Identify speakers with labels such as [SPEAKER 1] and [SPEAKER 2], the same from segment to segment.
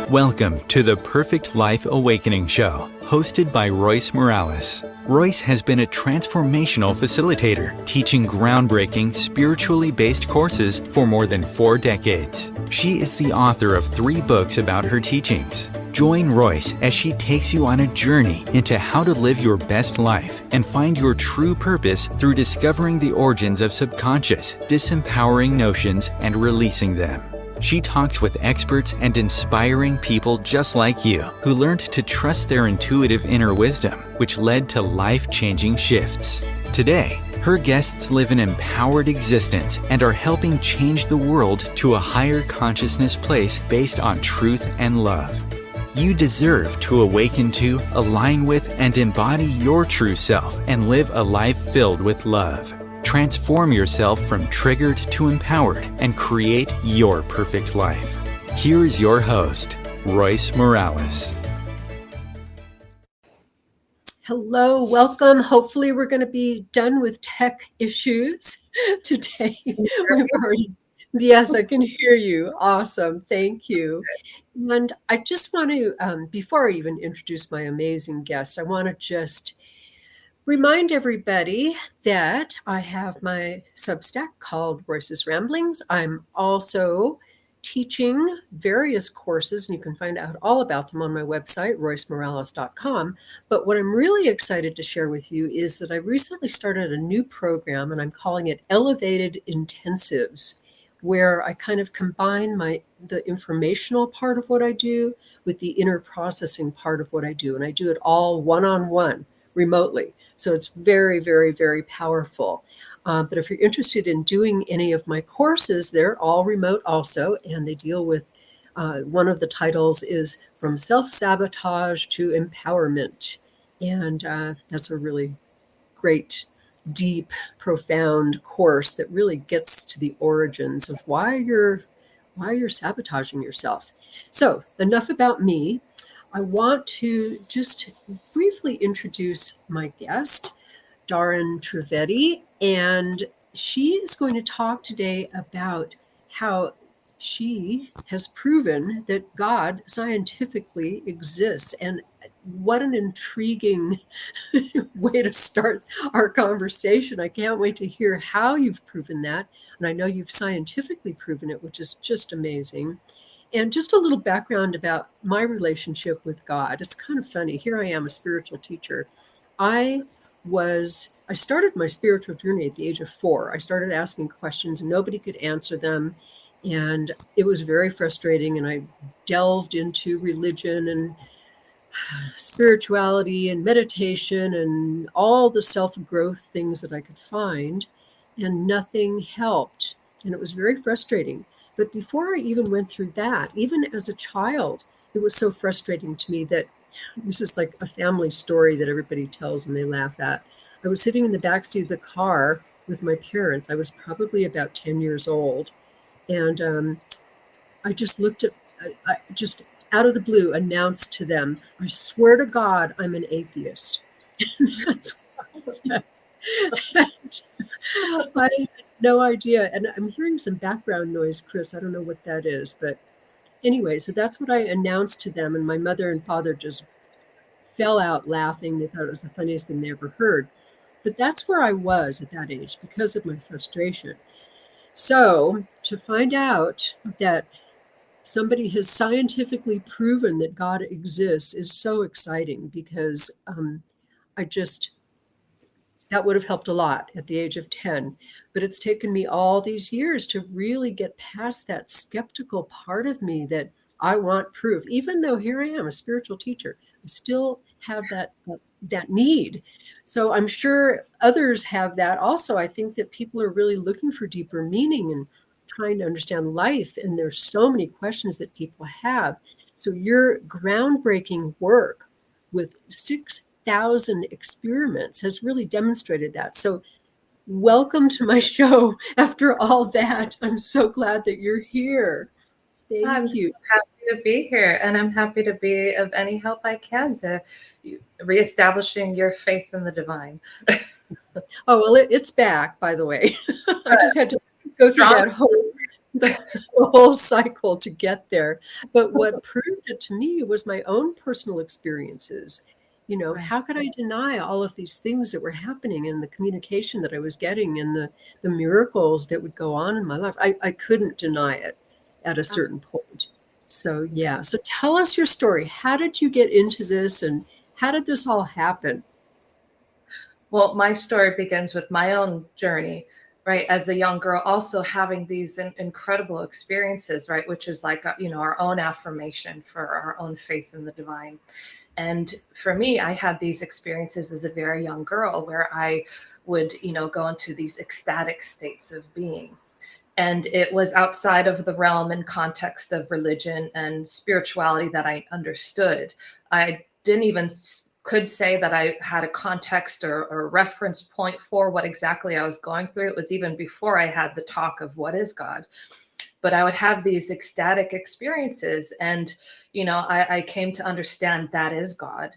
[SPEAKER 1] Welcome to the Perfect Life Awakening Show, hosted by Royce Morales. Royce has been a transformational facilitator, teaching groundbreaking, spiritually based courses for more than 4 decades. She is the author of 3 books about her teachings. Join Royce as she takes you on a journey into how to live your best life and find your true purpose through discovering the origins of subconscious, disempowering notions and releasing them. She talks with experts and inspiring people just like you who learned to trust their intuitive inner wisdom, which led to life-changing shifts. Today, her guests live an empowered existence and are helping change the world to a higher consciousness place based on truth and love. You deserve to awaken to, align with, and embody your true self and live a life filled with love. Transform yourself from triggered to empowered and create your perfect life. Here is your host, Royce Morales.
[SPEAKER 2] Hello, welcome. Hopefully we're going to be done with tech issues today. Yes, I can hear you. Awesome. Thank you. And I just want to, before I even introduce my amazing guest, I want to just remind everybody that I have my Substack called Royce's Ramblings. I'm also teaching various courses, and you can find out all about them on my website, roycemorales.com. But what I'm really excited to share with you is that I recently started a new program, and I'm calling it Elevated Intensives, where I kind of combine the informational part of what I do with the inner processing part of what I do. And I do it all one-on-one, remotely. So it's very, very, very powerful. But if you're interested in doing any of my courses, they're all remote also. And they deal with, one of the titles is From Self-Sabotage to Empowerment. And that's a really great, deep, profound course that really gets to the origins of why you're sabotaging yourself. So enough about me. I want to just briefly introduce my guest, Dahryn Trivedi, and she is going to talk today about how she has proven that God scientifically exists. And what an intriguing way to start our conversation. I can't wait to hear how you've proven that. And I know you've scientifically proven it, which is just amazing. And just a little background about my relationship with God. It's kind of funny. Here I am, a spiritual teacher. I started my spiritual journey at the age of 4. I started asking questions and nobody could answer them. And it was very frustrating. And I delved into religion and spirituality and meditation and all the self-growth things that I could find. And nothing helped. And it was very frustrating. But before I even went through that, even as a child, it was so frustrating to me that this is like a family story that everybody tells and they laugh at. I was sitting in the backseat of the car with my parents. I was probably about 10 years old. And I just looked at, I just out of the blue announced to them, I swear to God, I'm an atheist. And that's what I said. I had no idea. And I'm hearing some background noise, Chris. I don't know what that is. But anyway, so that's what I announced to them. And my mother and father just fell out laughing. They thought it was the funniest thing they ever heard. But that's where I was at that age because of my frustration. So to find out that somebody has scientifically proven that God exists is so exciting because that would have helped a lot at the age of 10. But it's taken me all these years to really get past that skeptical part of me that I want proof. Even though here I am, a spiritual teacher, I still have that need. So I'm sure others have that also. I think that people are really looking for deeper meaning and trying to understand life. And there's so many questions that people have. So your groundbreaking work with 6,000 experiments has really demonstrated that. So welcome to my show. After all that, I'm so glad that you're here. Thank you.
[SPEAKER 3] I'm happy to be here, and I'm happy to be of any help I can to reestablishing your faith in the divine.
[SPEAKER 2] Oh, well, it's back, by the way. I just had to go through
[SPEAKER 3] Strong.
[SPEAKER 2] that the whole cycle to get there. But what proved it to me was my own personal experiences.
[SPEAKER 3] Right.
[SPEAKER 2] How could I deny all of these things that were happening and the communication that I was getting and the miracles that would go on in my life? I couldn't deny it at a certain point. So, yeah. So tell us your story. How did you get into this and how did this all happen?
[SPEAKER 3] Well, my story begins with my own journey, right? As a young girl, also having these incredible experiences, right? Which is like, our own affirmation for our own faith in the divine. And for me, I had these experiences as a very young girl where I would, go into these ecstatic states of being. And it was outside of the realm and context of religion and spirituality that I understood. I didn't even could say that I had a context or reference point for what exactly I was going through. It was even before I had the talk of what is God. But I would have these ecstatic experiences. And, I came to understand that is God.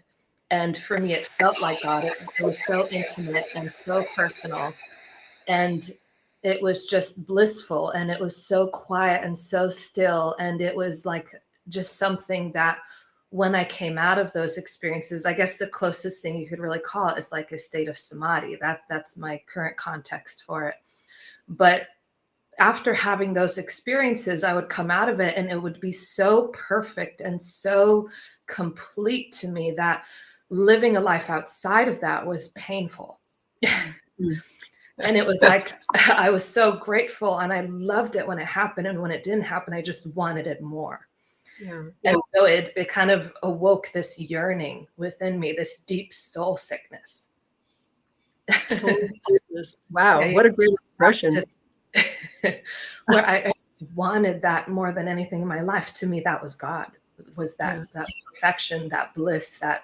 [SPEAKER 3] And for me, it felt like God. It was so intimate and so personal. And it was just blissful. And it was so quiet and so still. And it was like just something that when I came out of those experiences, I guess the closest thing you could really call it is like a state of samadhi. That's my current context for it. But after having those experiences, I would come out of it and it would be so perfect and so complete to me that living a life outside of that was painful.
[SPEAKER 2] Mm.
[SPEAKER 3] And it was like, I was so grateful and I loved it when it happened. And when it didn't happen, I just wanted it more.
[SPEAKER 2] Yeah.
[SPEAKER 3] And so it kind of awoke this yearning within me, this deep soul sickness.
[SPEAKER 2] Soul sickness. Wow.
[SPEAKER 3] Yeah,
[SPEAKER 2] What a great expression.
[SPEAKER 3] where I wanted that more than anything in my life. To me, that was God. It was that perfection, that bliss, that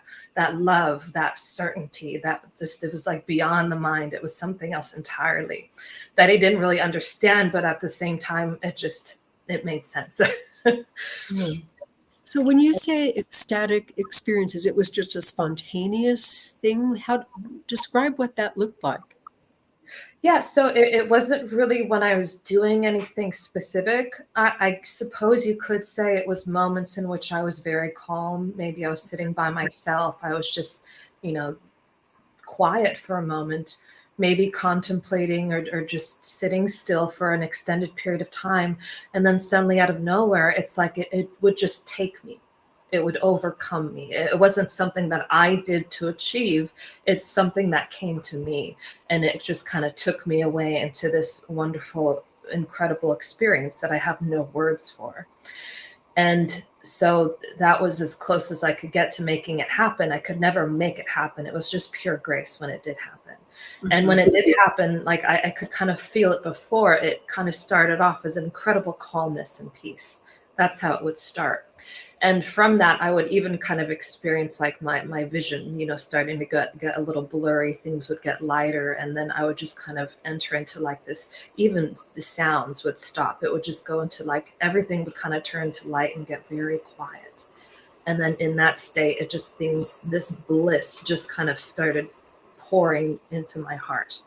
[SPEAKER 3] love, that certainty, that just, it was like beyond the mind. It was something else entirely that I didn't really understand, but at the same time, it made sense.
[SPEAKER 2] Yeah. So when you say ecstatic experiences, it was just a spontaneous thing. How describe what that looked like?
[SPEAKER 3] Yeah, so it wasn't really when I was doing anything specific. I suppose you could say it was moments in which I was very calm. Maybe I was sitting by myself. I was just, you know, quiet for a moment, maybe contemplating or just sitting still for an extended period of time. And then suddenly out of nowhere, it's like it would just take me. It would overcome me. It wasn't something that I did to achieve. It's something that came to me. And it just kind of took me away into this wonderful, incredible experience that I have no words for. And so that was as close as I could get to making it happen. I could never make it happen. It was just pure grace when it did happen. And when it did happen, like I could kind of feel it before. It kind of started off as an incredible calmness and peace. That's how it would start. And from that, I would even kind of experience like my vision, starting to get a little blurry. Things would get lighter. And then I would just kind of enter into like this, even the sounds would stop. It would just go into like everything would kind of turn to light and get very quiet. And then in that state, this bliss just kind of started pouring into my heart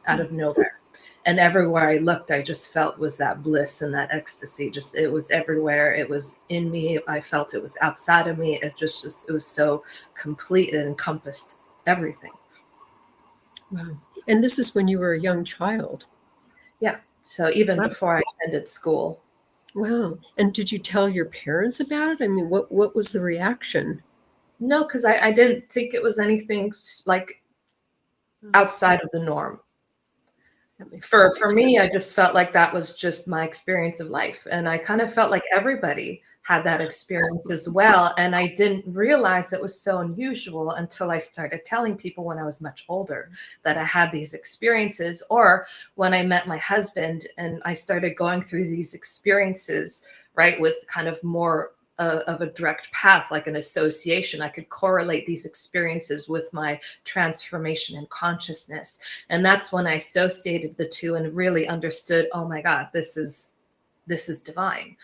[SPEAKER 3] out of nowhere. And everywhere I looked, I just felt was that bliss and that ecstasy. Just, it was everywhere. It was in me. I felt it was outside of me. It was so complete. It encompassed everything.
[SPEAKER 2] Wow. And this is when you were a young child.
[SPEAKER 3] Yeah. So even
[SPEAKER 2] Wow.
[SPEAKER 3] before I attended school.
[SPEAKER 2] Wow. And did you tell your parents about it? I mean, what was the reaction?
[SPEAKER 3] No, because I didn't think it was anything like outside of the norm.
[SPEAKER 2] That makes
[SPEAKER 3] For
[SPEAKER 2] sense.
[SPEAKER 3] me, I just felt like that was just my experience of life. And I kind of felt like everybody had that experience as well. And I didn't realize it was so unusual until I started telling people when I was much older that I had these experiences, or when I met my husband and I started going through these experiences, right, with kind of more of a direct path, like an association. I could correlate these experiences with my transformation in consciousness. And that's when I associated the two and really understood, oh my God, this is divine.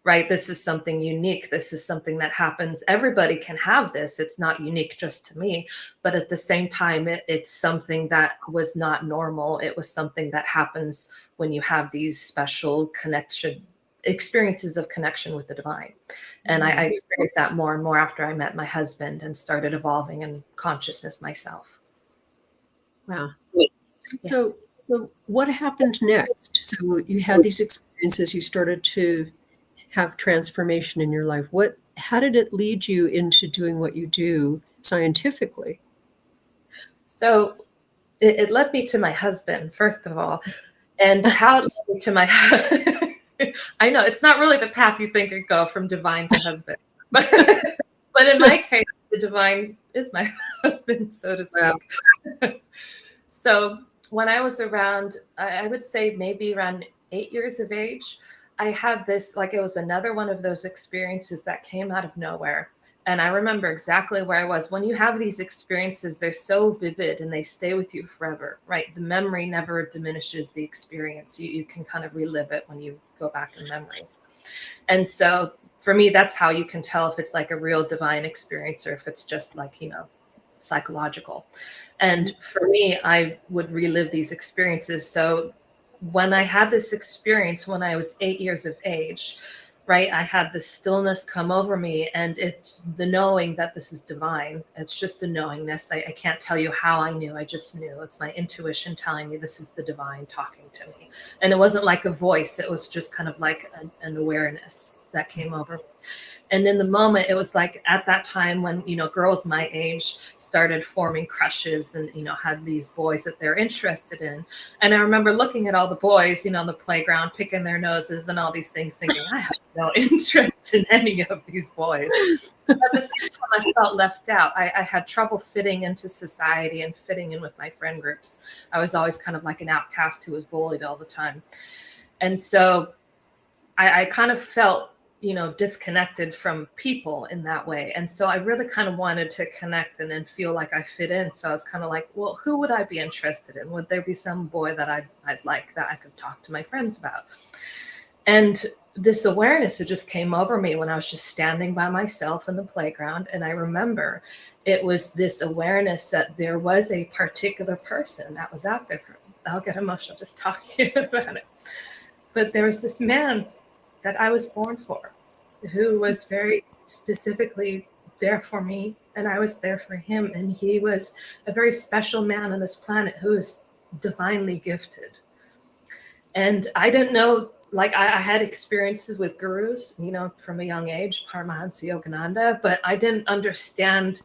[SPEAKER 3] right? This is something unique. This is something that happens. Everybody can have this. It's not unique just to me. But at the same time, it's something that was not normal. It was something that happens when you have these special experiences of connection with the divine. And I experienced that more and more after I met my husband and started evolving in consciousness myself.
[SPEAKER 2] Wow. So what happened next? So you had these experiences, you started to have transformation in your life. How did it lead you into doing what you do scientifically?
[SPEAKER 3] So it led me to my husband, first of all. And how it led me to my I know it's not really the path you think it go from divine to husband. But in my case, the divine is my husband, so to speak. Wow. So when I was around, I would say maybe around 8 years of age, I had this, like it was another one of those experiences that came out of nowhere. And I remember exactly where I was. When you have these experiences, they're so vivid and they stay with you forever, right? The memory never diminishes the experience. You can kind of relive it when you go back in memory. And so for me, that's how you can tell if it's like a real divine experience or if it's just like, psychological. And for me, I would relive these experiences. So when I had this experience when I was 8 years of age, right, I had this stillness come over me, and it's the knowing that this is divine. It's just a knowingness. I can't tell you how I knew. I just knew. It's my intuition telling me this is the divine talking to me. And it wasn't like a voice. It was just kind of like an awareness that came over me. And in the moment, it was like at that time when, girls my age started forming crushes and, had these boys that they're interested in. And I remember looking at all the boys, on the playground, picking their noses and all these things, thinking, I have no interest in any of these boys. At the same time, I felt left out. I had trouble fitting into society and fitting in with my friend groups. I was always kind of like an outcast who was bullied all the time. And so I kind of felt disconnected from people in that way. And so I really kind of wanted to connect and then feel like I fit in. So I was kind of like, well, who would I be interested in? Would there be some boy that I'd like that I could talk to my friends about? And this awareness, it just came over me when I was just standing by myself in the playground. And I remember it was this awareness that there was a particular person that was out there. I'll get emotional just talking about it. But there was this man that I was born for, who was very specifically there for me, and I was there for him. And he was a very special man on this planet who was divinely gifted. And I didn't know, like I had experiences with gurus, from a young age, Paramahansa Yogananda, but I didn't understand,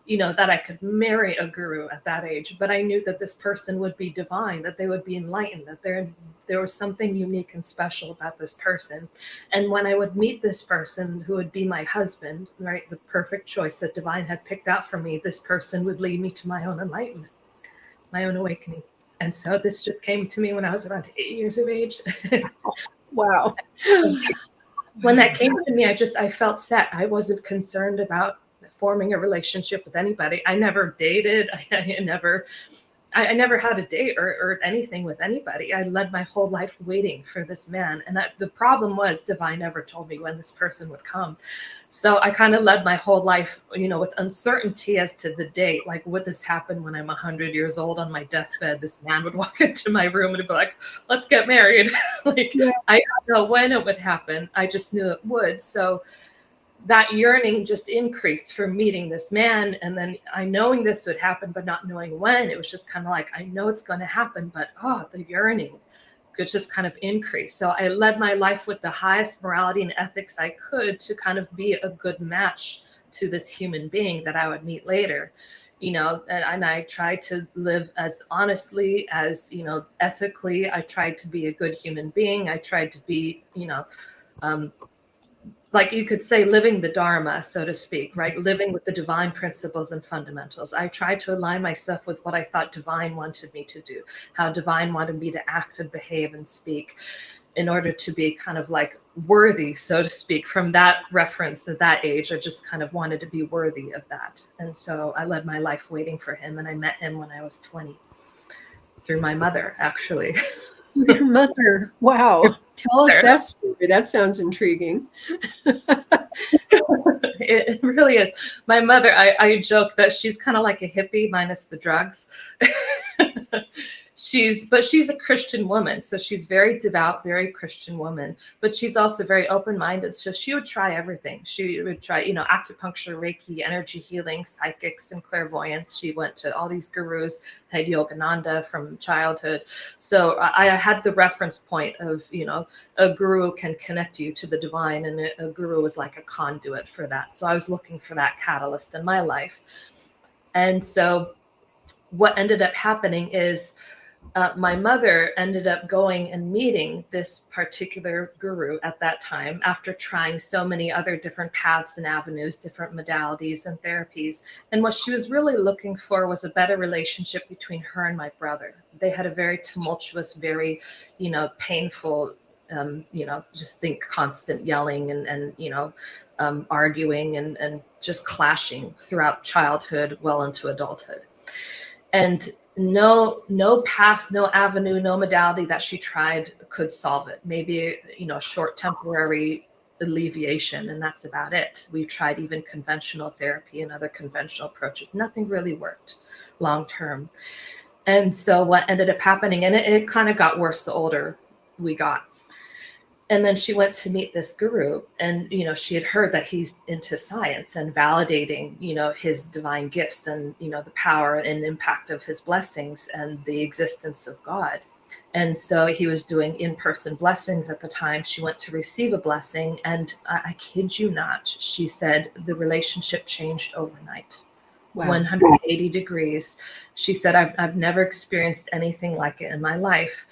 [SPEAKER 3] that I could marry a guru at that age. But I knew that this person would be divine, that they would be enlightened, that there was something unique and special about this person. And when I would meet this person who would be my husband, right, the perfect choice that divine had picked out for me, this person would lead me to my own enlightenment, my own awakening. And so this just came to me when I was around 8 years of age.
[SPEAKER 2] Wow.
[SPEAKER 3] When that came to me, I felt set. I wasn't concerned about forming a relationship with anybody. I never dated. I never had a date or anything with anybody. I led my whole life waiting for this man. And the problem was divine never told me when this person would come. So I kind of led my whole life, with uncertainty as to the date. Like, would this happen when I'm 100 years old on my deathbed? This man would walk into my room and be like, let's get married. Yeah. I don't know when it would happen. I just knew it would. So that yearning just increased for meeting this man. And then I knowing this would happen, but not knowing when. It was just kind of like, I know it's going to happen, but the yearning could just kind of increase. So I led my life with the highest morality and ethics I could to kind of be a good match to this human being that I would meet later, and I tried to live as honestly as, ethically. I tried to be a good human being. I tried to be, like you could say, living the Dharma, so to speak, right? Living with the divine principles and fundamentals. I tried to align myself with what I thought divine wanted me to do, how divine wanted me to act and behave and speak in order to be kind of like worthy, so to speak. From that reference at that age, I just kind of wanted to be worthy of that. And so I led my life waiting for him. And I met him when I was 20 through my mother, actually.
[SPEAKER 2] Your mother. Wow. Tell us
[SPEAKER 3] Sure.
[SPEAKER 2] that story. That sounds intriguing.
[SPEAKER 3] It really is. My mother, I joke that she's kind of like a hippie minus the drugs. But she's a Christian woman. So she's very devout, very Christian woman, but she's also very open-minded. So she would try everything. She would try, acupuncture, Reiki, energy healing, psychics, and clairvoyance. She went to all these gurus, had Yogananda from childhood. So I had the reference point of, a guru can connect you to the divine, and a guru is like a conduit for that. So I was looking for that catalyst in my life. And so what ended up happening is my mother ended up going and meeting this particular guru at that time after trying so many other different paths and avenues, different modalities and therapies. And what she was really looking for was a better relationship between her and my brother. They had a very tumultuous, very, painful, just think constant yelling and arguing and just clashing throughout childhood, well into adulthood. And no path, no avenue, no modality that she tried could solve it. Maybe, a short temporary alleviation, and that's about it. We've tried even conventional therapy and other conventional approaches. Nothing really worked long term. And so what ended up happening, and it kind of got worse the older we got. And then she went to meet this guru, and, she had heard that he's into science and validating, his divine gifts and, the power and impact of his blessings and the existence of God. And so he was doing in-person blessings at the time. She went to receive a blessing, and I kid you not, she said the relationship changed overnight. Wow. 180 degrees. She said, I've never experienced anything like it in my life.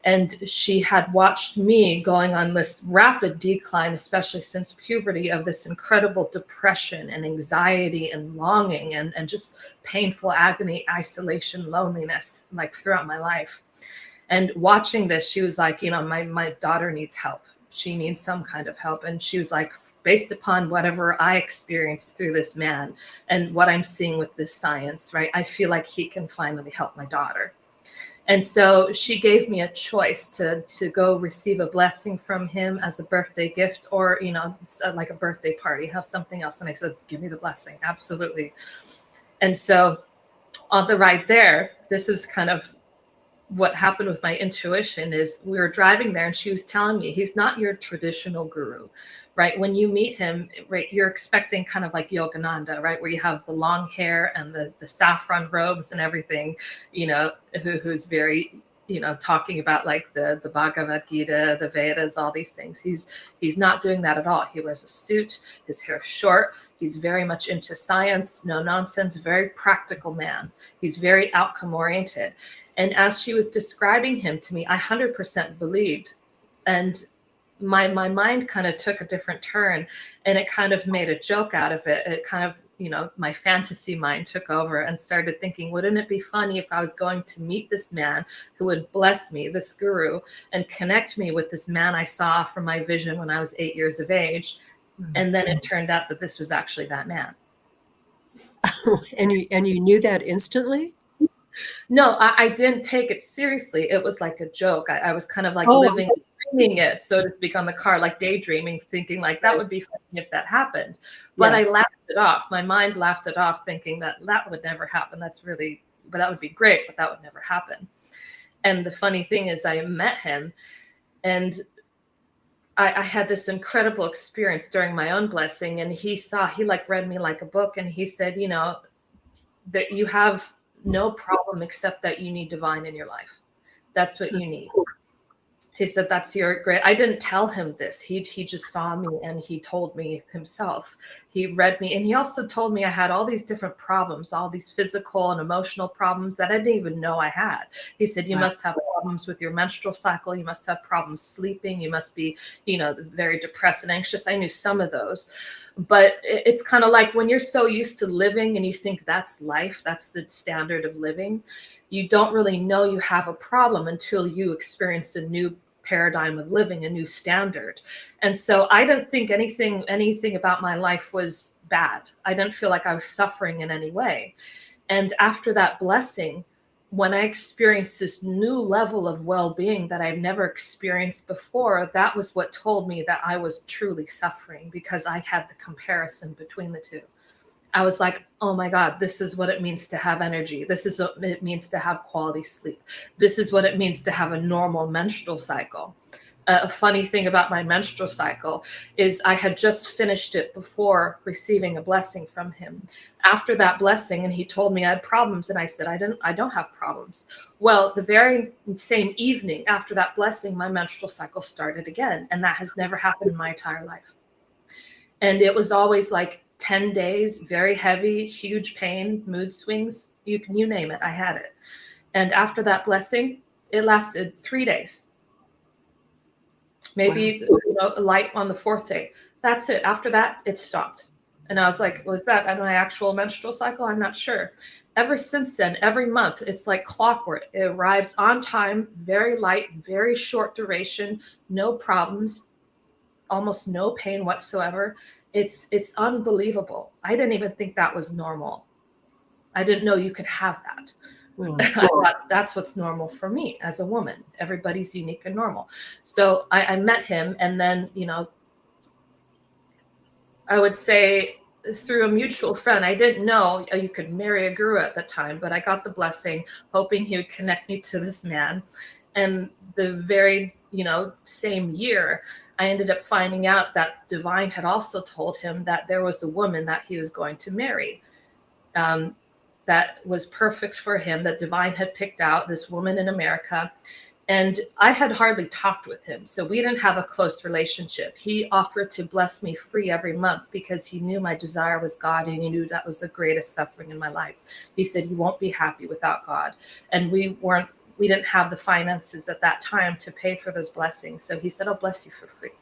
[SPEAKER 3] And she had watched me going on this rapid decline, especially since puberty, of this incredible depression and anxiety and longing and just painful agony, isolation, loneliness, like throughout my life. And watching this, she was like, my daughter needs help. She needs some kind of help. And she was like, based upon whatever I experienced through this man and what I'm seeing with this science, right, I feel like he can finally help my daughter. And so she gave me a choice to go receive a blessing from him as a birthday gift, or, like a birthday party, have something else. And I said, give me the blessing. Absolutely. And so on the ride there, this is kind of what happened with my intuition. Is we were driving there and she was telling me, he's not your traditional guru, right? When you meet him, right, you're expecting kind of like Yogananda, right? Where you have the long hair and the saffron robes and everything, who's very, talking about like the Bhagavad Gita, the Vedas, all these things. He's not doing that at all. He wears a suit, his hair short. He's very much into science, no nonsense, very practical man. He's very outcome oriented. And as she was describing him to me, I 100% believed. And my mind kind of took a different turn, and it kind of made a joke out of it. It kind of, my fantasy mind took over and started thinking, wouldn't it be funny if I was going to meet this man who would bless me, this guru, and connect me with this man I saw from my vision when I was 8 years of age. Mm-hmm. And then it turned out that this was actually that man.
[SPEAKER 2] And you knew that instantly?
[SPEAKER 3] No, I didn't take it seriously. It was like a joke. I was kind of like dreaming it, so to speak, on the car, like daydreaming, thinking like that would be funny if that happened. But I laughed it off. My mind laughed it off, thinking that would never happen. But that would be great, but that would never happen. And the funny thing is, I met him, and I had this incredible experience during my own blessing. And he like read me like a book, and he said, that you have no problem except that you need divine in your life. That's what you need. He said, that's your great. I didn't tell him this. He just saw me and he told me himself. He read me, and he also told me I had all these different problems, all these physical and emotional problems that I didn't even know I had. He said, you must have problems with your menstrual cycle. You must have problems sleeping. You must be, very depressed and anxious. I knew some of those. But it's kind of like when you're so used to living and you think that's life, that's the standard of living, you don't really know you have a problem until you experience a new paradigm of living, a new standard. And so I didn't think anything about my life was bad. I didn't feel like I was suffering in any way. And after that blessing, when I experienced this new level of well-being that I've never experienced before, that was what told me that I was truly suffering, because I had the comparison between the two. I was like, oh my God, this is what it means to have energy. This is what it means to have quality sleep. This is what it means to have a normal menstrual cycle. A funny thing about my menstrual cycle is I had just finished it before receiving a blessing from him. After that blessing, and he told me I had problems, and I said, I don't have problems. Well, the very same evening after that blessing, my menstrual cycle started again. And that has never happened in my entire life. And it was always like 10 days, very heavy, huge pain, mood swings, you name it, I had it. And after that blessing, it lasted 3 days. Maybe light on the 4th day. That's it. After that, it stopped. And I was like, was that my actual menstrual cycle? I'm not sure. Ever since then, every month, it's like clockwork. It arrives on time, very light, very short duration, no problems, almost no pain whatsoever. It's unbelievable. I didn't even think that was normal. I didn't know you could have that. I thought that's what's normal for me as a woman. Everybody's unique and normal. So I met him, and then, I would say through a mutual friend. I didn't know you could marry a guru at the time, but I got the blessing, hoping he would connect me to this man. And the very, same year, I ended up finding out that Divine had also told him that there was a woman that he was going to marry. That was perfect for him, that Divine had picked out, this woman in America. And I had hardly talked with him, so we didn't have a close relationship. He offered to bless me free every month because he knew my desire was God, and he knew that was the greatest suffering in my life. He said, you won't be happy without God. And we didn't have the finances at that time to pay for those blessings. So he said, I'll bless you for free.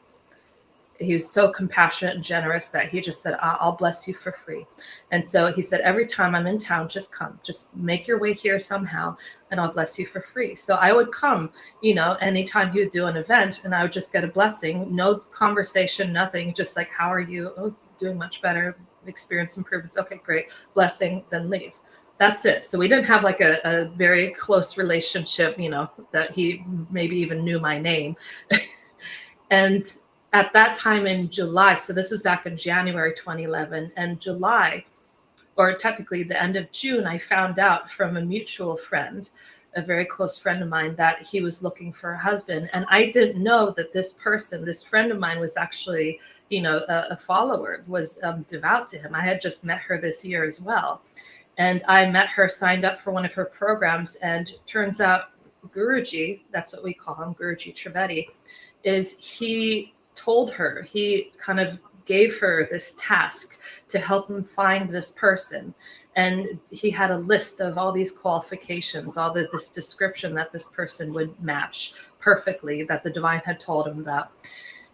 [SPEAKER 3] He was so compassionate and generous that he just said, I'll bless you for free. And so he said, every time I'm in town, just come, just make your way here somehow, and I'll bless you for free. So I would come, anytime he would do an event, and I would just get a blessing, no conversation, nothing, just like, how are you? Oh, doing much better, experience improvements. Okay, great. Blessing, then leave. That's it. So we didn't have like a very close relationship, that he maybe even knew my name. And at that time in July, so this is back in January 2011, and July, or technically the end of June, I found out from a mutual friend, a very close friend of mine, that he was looking for a husband. And I didn't know that this person, this friend of mine, was actually, a follower, was devout to him. I had just met her this year as well. And I met her, signed up for one of her programs, and turns out Guruji, that's what we call him, Guruji Trivedi, he told her, he kind of gave her this task to help him find this person. And he had a list of all these qualifications, this description that this person would match perfectly, that the Divine had told him about.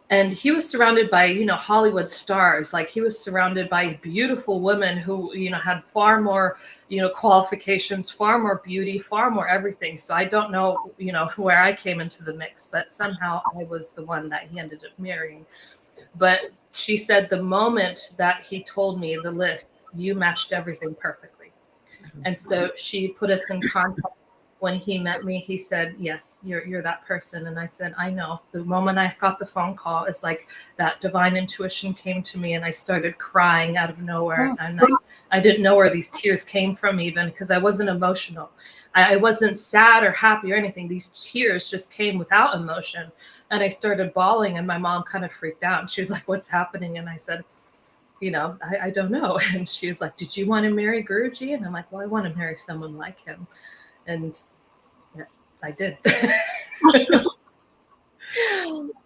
[SPEAKER 3] And he was surrounded by, Hollywood stars. Like, he was surrounded by beautiful women who, had far more, qualifications, far more beauty, far more everything. So I don't know, where I came into the mix, but somehow I was the one that he ended up marrying. But she said the moment that he told me the list, you matched everything perfectly. And so she put us in contact. When he met me, he said, yes, you're that person. And I said, I know. The moment I got the phone call, it's like that divine intuition came to me, and I started crying out of nowhere. And I didn't know where these tears came from, even, because I wasn't emotional. I wasn't sad or happy or anything. These tears just came without emotion. And I started bawling, and my mom kind of freaked out. She was like, what's happening? And I said, I don't know. And she was like, did you want to marry Guruji? And I'm like, well, I want to marry someone like him. And I did.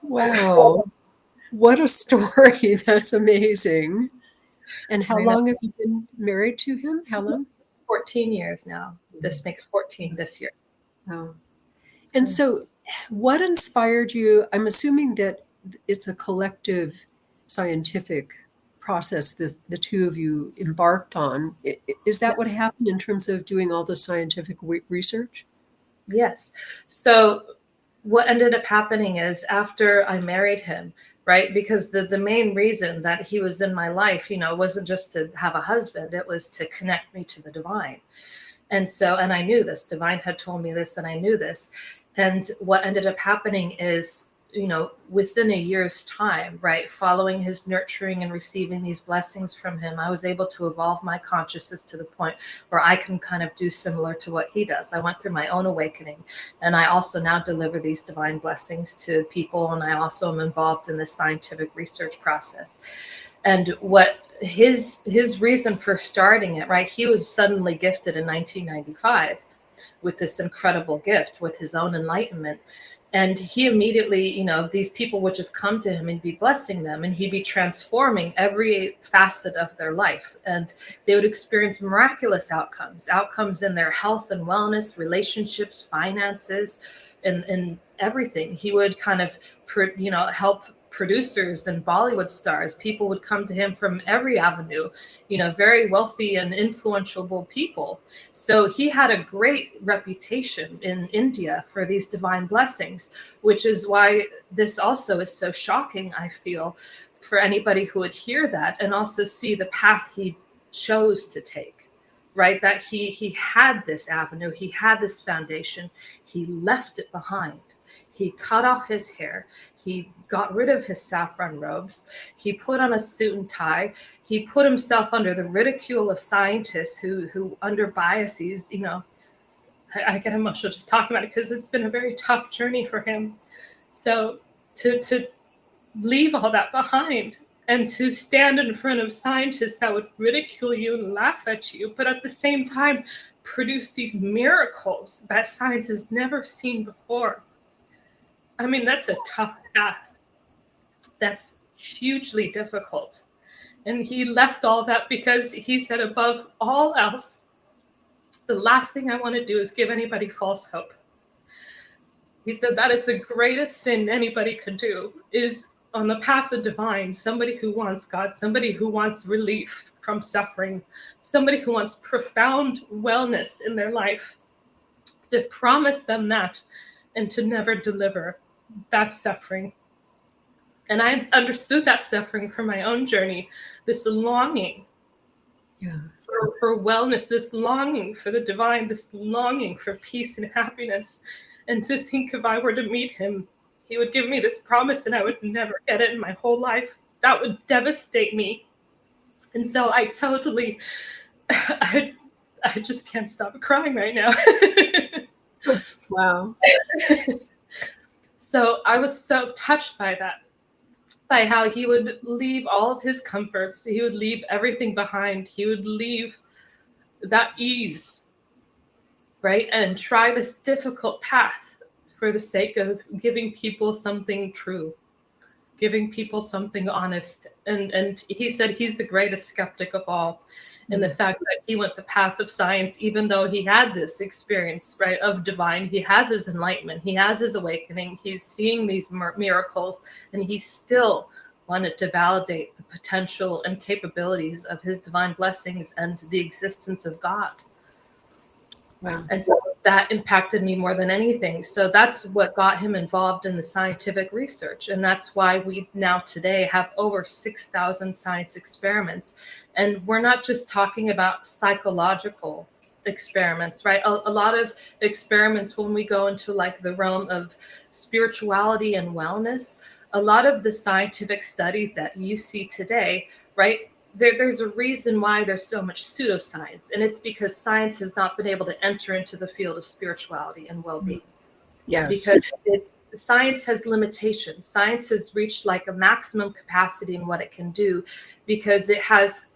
[SPEAKER 2] Wow. What a story. That's amazing. And how long have you been married to him? How long?
[SPEAKER 3] 14 years now. This makes 14 this year.
[SPEAKER 2] Oh. And so what inspired you? I'm assuming that it's a collective scientific process that the two of you embarked on. Is that what happened in terms of doing all the scientific research?
[SPEAKER 3] Yes. So what ended up happening is, after I married him, right, because the main reason that he was in my life, wasn't just to have a husband, it was to connect me to the divine. And I knew this, Divine had told me this, and I knew this. And what ended up happening is, within a year's time, right, following his nurturing and receiving these blessings from him, I was able to evolve my consciousness to the point where I can kind of do similar to what he does. I went through my own awakening, and I also now deliver these divine blessings to people, and I also am involved in the scientific research process. And what his reason for starting it, right, he was suddenly gifted in 1995 with this incredible gift, with his own enlightenment. And he immediately, these people would just come to him and be blessing them, and he'd be transforming every facet of their life. And they would experience miraculous outcomes in their health and wellness, relationships, finances, and everything. He would kind of, help producers and Bollywood stars. People would come to him from every avenue, very wealthy and influential people. So he had a great reputation in India for these divine blessings, which is why this also is so shocking, I feel, for anybody who would hear that and also see the path he chose to take, right? That he had this avenue, he had this foundation, he left it behind. He cut off his hair. He got rid of his saffron robes. He put on a suit and tie. He put himself under the ridicule of scientists who under biases, I get emotional just talking about it because it's been a very tough journey for him. So to leave all that behind and to stand in front of scientists that would ridicule you and laugh at you, but at the same time produce these miracles that science has never seen before. I mean, that's a tough path. That's hugely difficult. And he left all that because he said, above all else, the last thing I want to do is give anybody false hope. He said that is the greatest sin anybody could do, is on the path of divine, somebody who wants God, somebody who wants relief from suffering, somebody who wants profound wellness in their life, to promise them that and to never deliver that suffering. And I understood that suffering from my own journey, this longing for wellness, this longing for the divine, this longing for peace and happiness. And to think if I were to meet him, he would give me this promise and I would never get it in my whole life. That would devastate me. And so I totally, I just can't stop crying right now.
[SPEAKER 2] Wow.
[SPEAKER 3] So I was so touched by that, by how he would leave all of his comforts. He would leave everything behind. He would leave that ease, right? And try this difficult path for the sake of giving people something true, giving people something honest. And he said he's the greatest skeptic of all. And the fact that he went the path of science, even though he had this experience, right, of divine, he has his enlightenment, he has his awakening, he's seeing these miracles, and he still wanted to validate the potential and capabilities of his divine blessings and the existence of God.
[SPEAKER 2] Wow.
[SPEAKER 3] And so that impacted me more than anything. So that's what got him involved in the scientific research. And that's why we now today have over 6,000 science experiments. And we're not just talking about psychological experiments, right? A lot of experiments, when we go into like the realm of spirituality and wellness, a lot of the scientific studies that you see today, right? There's a reason why there's so much pseudoscience, and it's because science has not been able to enter into the field of spirituality and well-being.
[SPEAKER 2] Yes.
[SPEAKER 3] Because science has limitations. Science has reached like a maximum capacity in what it can do because it has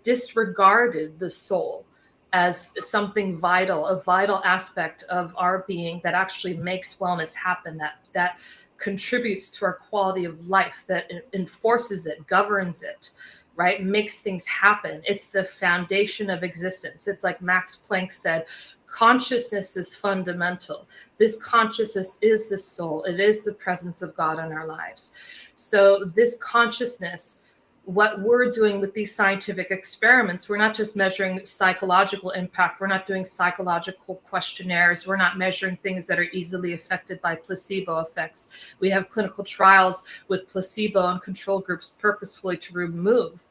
[SPEAKER 3] disregarded the soul as something vital, a vital aspect of our being that actually makes wellness happen, that contributes to our quality of life, that enforces it, governs it, right? Makes things happen. It's the foundation of existence. It's like Max Planck said, consciousness is fundamental. This consciousness is the soul. It is the presence of God in our lives. So this consciousness, what we're doing with these scientific experiments, we're not just measuring psychological impact. We're not doing psychological questionnaires. We're not measuring things that are easily affected by placebo effects. We have clinical trials with placebo and control groups purposefully to remove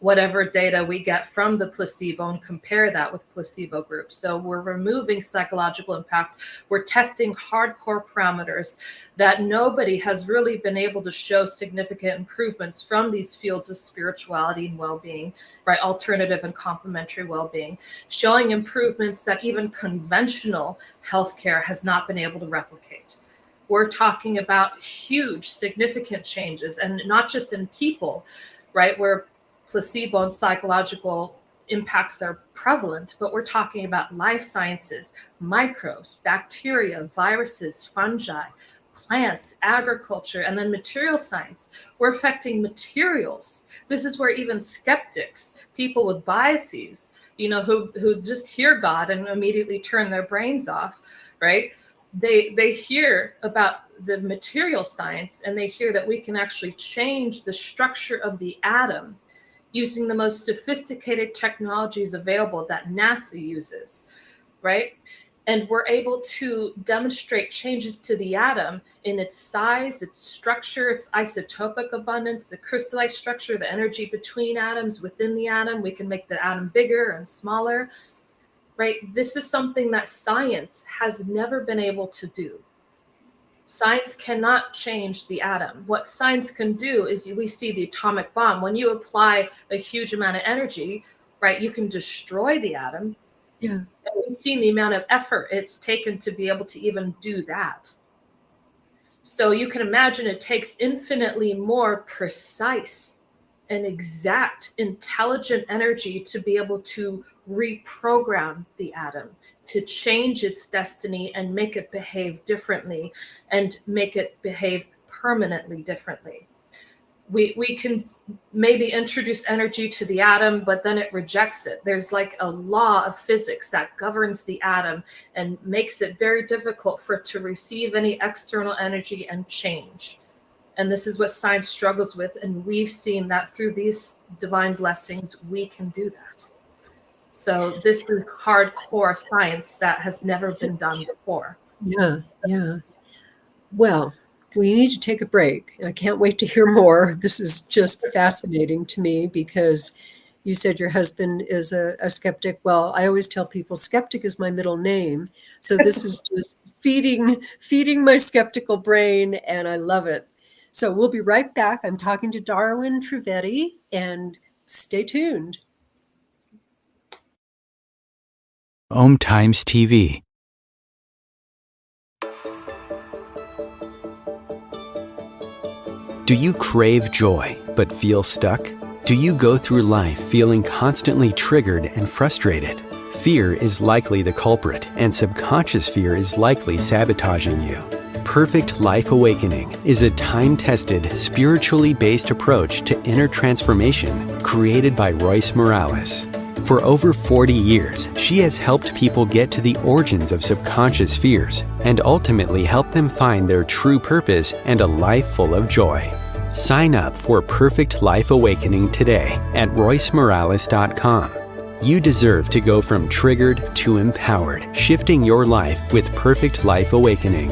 [SPEAKER 3] whatever data we get from the placebo and compare that with placebo groups. So we're removing psychological impact. We're testing hardcore parameters that nobody has really been able to show significant improvements from these fields of spirituality and well-being, right? Alternative and complementary well-being, showing improvements that even conventional healthcare has not been able to replicate. We're talking about huge, significant changes, and not just in people, right, where placebo and psychological impacts are prevalent, but we're talking about life sciences, microbes, bacteria, viruses, fungi, plants, agriculture, and then material science. We're affecting materials. This is where even skeptics, people with biases, who just hear God and immediately turn their brains off, right? They hear about the material science, and they hear that we can actually change the structure of the atom using the most sophisticated technologies available that NASA uses, right? And we're able to demonstrate changes to the atom in its size, its structure, its isotopic abundance, the crystallite structure, the energy between atoms within the atom. We can make the atom bigger and smaller, right? This is something that science has never been able to do. Science cannot change the atom. What science can do is, we see the atomic bomb. When you apply a huge amount of energy, right, you can destroy the atom.
[SPEAKER 2] Yeah.
[SPEAKER 3] And we've seen the amount of effort it's taken to be able to even do that. So you can imagine it takes infinitely more precise and exact, intelligent energy to be able to reprogram the atom, to change its destiny and make it behave differently, and make it behave permanently differently. We can maybe introduce energy to the atom, but then it rejects it. There's like a law of physics that governs the atom and makes it very difficult for it to receive any external energy and change. And this is what science struggles with. And we've seen that through these divine blessings, we can do that. So this is hardcore science that has never been done before.
[SPEAKER 2] Yeah. Well, we need to take a break. I can't wait to hear more. This is just fascinating to me, because you said your husband is a skeptic. Well, I always tell people skeptic is my middle name. So this is just feeding my skeptical brain, and I love it. So we'll be right back. I'm talking to Dahryn Trivedi, and stay tuned.
[SPEAKER 1] Om Times TV. Do you crave joy but feel stuck? Do you go through life feeling constantly triggered and frustrated? Fear is likely the culprit, and subconscious fear is likely sabotaging you. Perfect Life Awakening is a time-tested, spiritually based approach to inner transformation created by Royce Morales. For over 40 years, she has helped people get to the origins of subconscious fears and ultimately help them find their true purpose and a life full of joy. Sign up for Perfect Life Awakening today at roycemorales.com. You deserve to go from triggered to empowered, shifting your life with Perfect Life Awakening.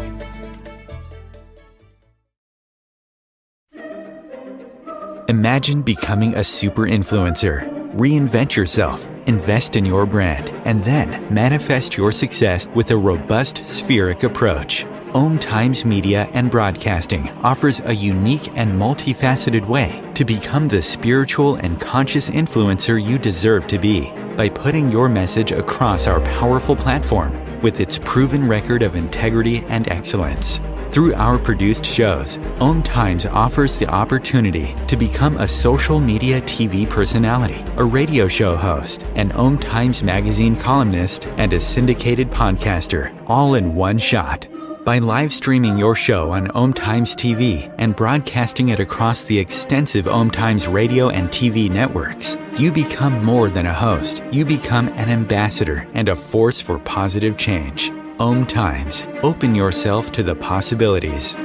[SPEAKER 1] Imagine becoming a super influencer. Reinvent yourself, invest in your brand, and then manifest your success with a robust spheric approach. Om Times Media and Broadcasting offers a unique and multifaceted way to become the spiritual and conscious influencer you deserve to be by putting your message across our powerful platform with its proven record of integrity and excellence. Through our produced shows, Om Times offers the opportunity to become a social media TV personality, a radio show host, an Om Times magazine columnist, and a syndicated podcaster, all in one shot. By live streaming your show on Om Times TV and broadcasting it across the extensive Om Times radio and TV networks, you become more than a host. You become an ambassador and a force for positive change. Om Times. Open yourself to the possibilities.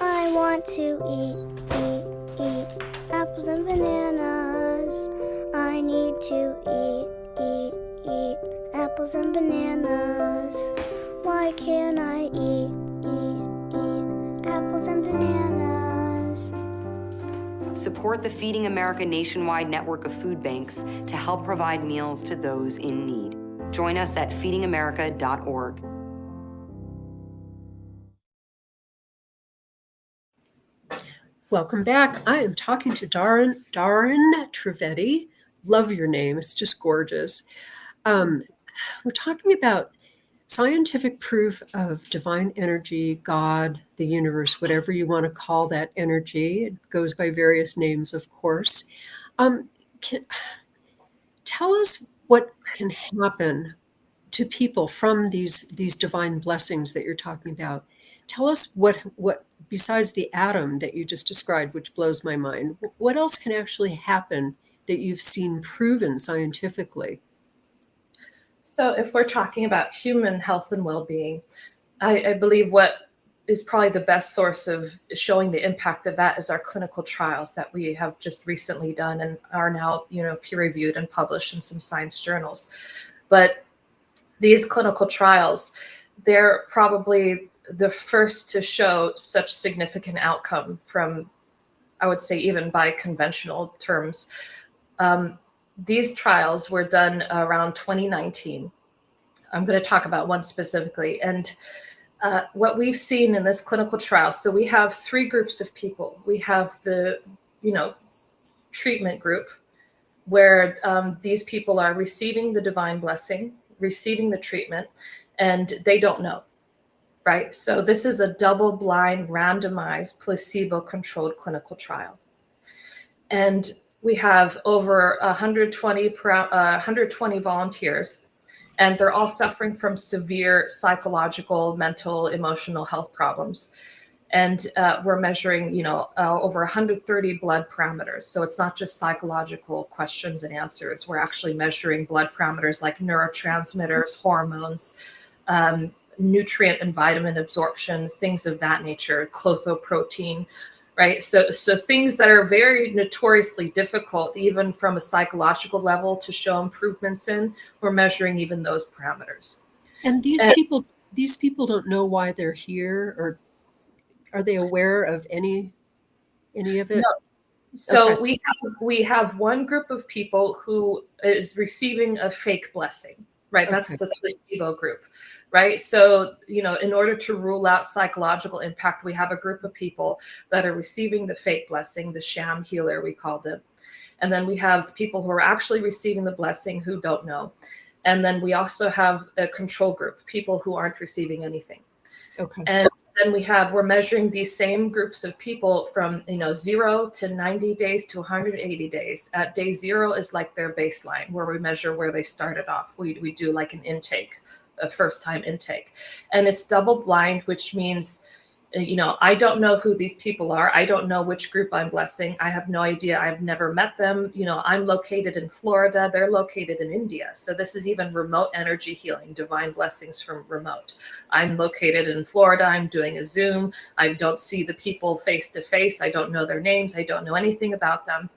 [SPEAKER 4] I want to eat apples and bananas. I need to eat apples and bananas. Why can't I eat apples and bananas?
[SPEAKER 5] Support the Feeding America nationwide network of food banks to help provide meals to those in need. Join us at feedingamerica.org.
[SPEAKER 2] Welcome back. I am talking to Dahryn Trivedi. Love your name. It's just gorgeous. We're talking about scientific proof of divine energy, God, the universe, whatever you want to call that energy. It goes by various names, of course. Tell us what can happen to people from these divine blessings that you're talking about. Tell us what besides the atom that you just described, which blows my mind, what else can actually happen that you've seen proven scientifically?
[SPEAKER 3] So if we're talking about human health and well-being, I believe what is probably the best source of showing the impact of that is our clinical trials that we have just recently done and are now, peer-reviewed and published in some science journals. But these clinical trials, they're probably the first to show such significant outcome from, I would say, even by conventional terms. These trials were done around 2019. I'm going to talk about one specifically. And what we've seen in this clinical trial, so we have three groups of people. We have the, treatment group, where these people are receiving the divine blessing, receiving the treatment, and they don't know. Right? So this is a double-blind, randomized, placebo-controlled clinical trial. And we have over 120 volunteers, and they're all suffering from severe psychological, mental, emotional health problems. And we're measuring, over 130 blood parameters. So it's not just psychological questions and answers. We're actually measuring blood parameters like neurotransmitters, hormones, nutrient and vitamin absorption, things of that nature, clothoprotein, right? So things that are very notoriously difficult, even from a psychological level, to show improvements in, we're measuring even those parameters.
[SPEAKER 2] And these people don't know why they're here, or are they aware of any of it?
[SPEAKER 3] No. So
[SPEAKER 2] Okay.
[SPEAKER 3] we have one group of people who is receiving a fake blessing, right? That's the placebo group, right? So, in order to rule out psychological impact, we have a group of people that are receiving the fake blessing, the sham healer, we called it. And then we have people who are actually receiving the blessing who don't know. And then we also have a control group, people who aren't receiving anything.
[SPEAKER 2] Okay.
[SPEAKER 3] And then we're measuring these same groups of people from 0 to 90 days to 180 days. At day 0 is like their baseline, where we measure where they started off. We do like an intake, a first time intake, and it's double blind, which means I don't know who these people are. I don't know which group I'm blessing. I have no idea. I've never met them. I'm located in Florida. They're located in India. So this is even remote energy healing, divine blessings from remote. I'm located in Florida. I'm doing a Zoom. I don't see the people face to face. I don't know their names. I don't know anything about them.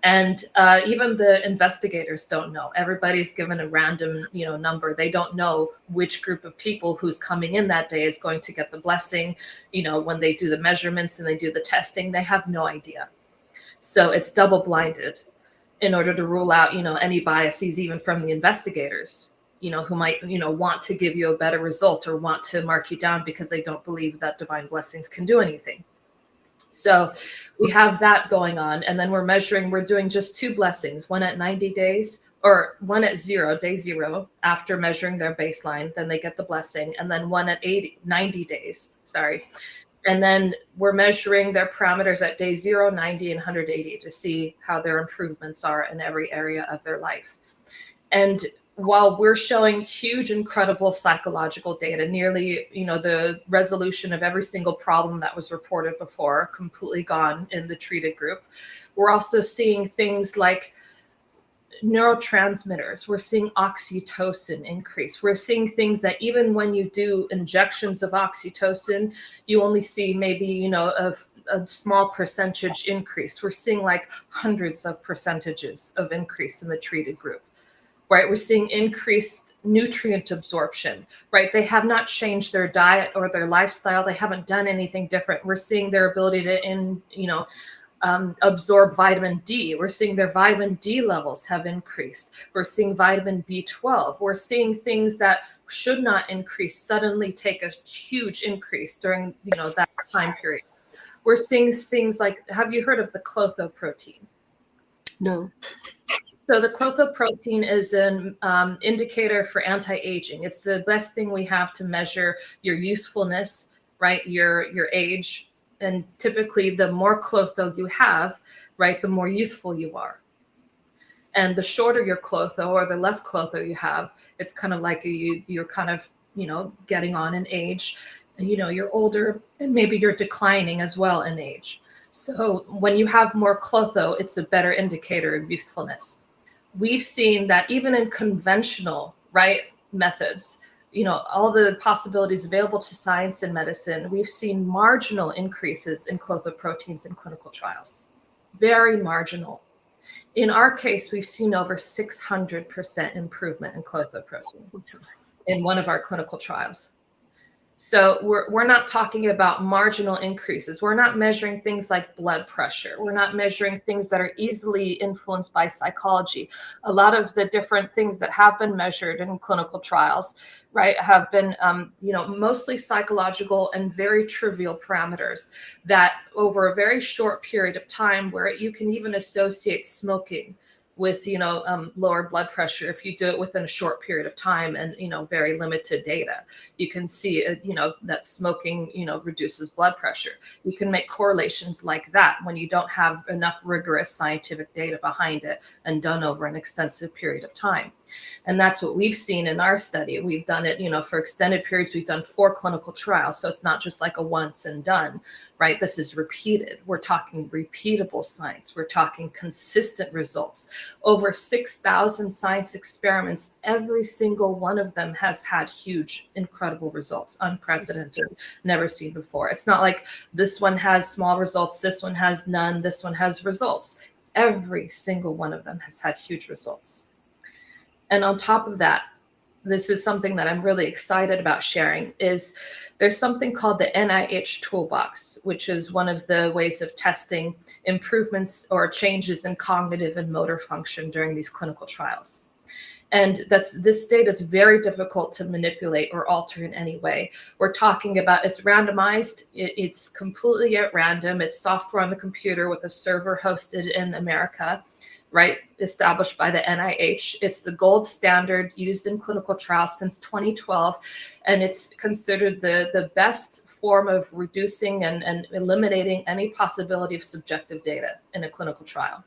[SPEAKER 3] And even the investigators don't know. Everybody's given a random, number. They don't know which group of people who's coming in that day is going to get the blessing. When they do the measurements and they do the testing, they have no idea. So it's double blinded in order to rule out, any biases, even from the investigators, who might, want to give you a better result or want to mark you down because they don't believe that divine blessings can do anything. So we have that going on. And then we're doing just 2 blessings, one at 90 days or one at day 0 after measuring their baseline, then they get the blessing. And then one at 90 days, And then we're measuring their parameters at day 0, 90, and 180 to see how their improvements are in every area of their life. And while we're showing huge, incredible psychological data, nearly, the resolution of every single problem that was reported before, completely gone in the treated group, we're also seeing things like neurotransmitters. We're seeing oxytocin increase. We're seeing things that even when you do injections of oxytocin, you only see maybe, a small percentage increase. We're seeing like hundreds of percentages of increase in the treated group. Right, we're seeing increased nutrient absorption, right? They have not changed their diet or their lifestyle. They haven't done anything different. We're seeing their ability to absorb vitamin D. We're seeing their vitamin D levels have increased. We're seeing vitamin B12. We're seeing things that should not increase suddenly take a huge increase during, that time period. We're seeing things like, have you heard of the clotho-protein?
[SPEAKER 2] No.
[SPEAKER 3] So the clotho-protein is an indicator for anti-aging. It's the best thing we have to measure your youthfulness, right? Your age. And typically the more clotho you have, right, the more youthful you are. And the shorter your clotho or the less clotho you have, it's kind of like you're kind of, getting on in age. You're older and maybe you're declining as well in age. So when you have more clotho, it's a better indicator of youthfulness. We've seen that even in conventional, right, methods, all the possibilities available to science and medicine, we've seen marginal increases in clotho-proteins in clinical trials. Very marginal. In our case, we've seen over 600% improvement in clotho-protein in one of our clinical trials. So we're not talking about marginal increases. We're not measuring things like blood pressure. We're not measuring things that are easily influenced by psychology. A lot of the different things that have been measured in clinical trials, right, have been, mostly psychological and very trivial parameters that over a very short period of time, where you can even associate smoking with, lower blood pressure. If you do it within a short period of time and, very limited data, you can see, that smoking, reduces blood pressure. You can make correlations like that when you don't have enough rigorous scientific data behind it and done over an extensive period of time. And that's what we've seen in our study. We've done it, for extended periods. We've done 4 clinical trials. So it's not just like a once and done, right? This is repeated. We're talking repeatable science. We're talking consistent results. Over 6,000 science experiments, every single one of them has had huge, incredible results, unprecedented, never seen before. It's not like this one has small results, this one has none, this one has results. Every single one of them has had huge results. And on top of that, this is something that I'm really excited about sharing, is there's something called the NIH Toolbox, which is one of the ways of testing improvements or changes in cognitive and motor function during these clinical trials. And this data is very difficult to manipulate or alter in any way. We're talking about, it's randomized, it's completely at random, it's software on the computer with a server hosted in America, right, established by the NIH. It's the gold standard used in clinical trials since 2012, and it's considered the best form of reducing and eliminating any possibility of subjective data in a clinical trial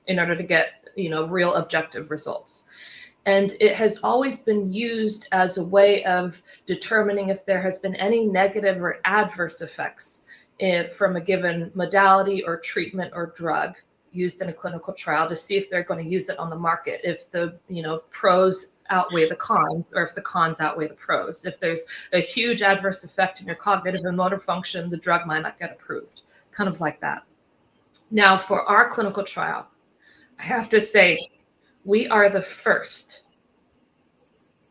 [SPEAKER 3] in order to get, real objective results. And it has always been used as a way of determining if there has been any negative or adverse effects from a given modality or treatment or drug used in a clinical trial, to see if they're going to use it on the market, if the pros outweigh the cons, or if the cons outweigh the pros. If there's a huge adverse effect in your cognitive and motor function, the drug might not get approved, kind of like that. Now, for our clinical trial, I have to say, we are the first,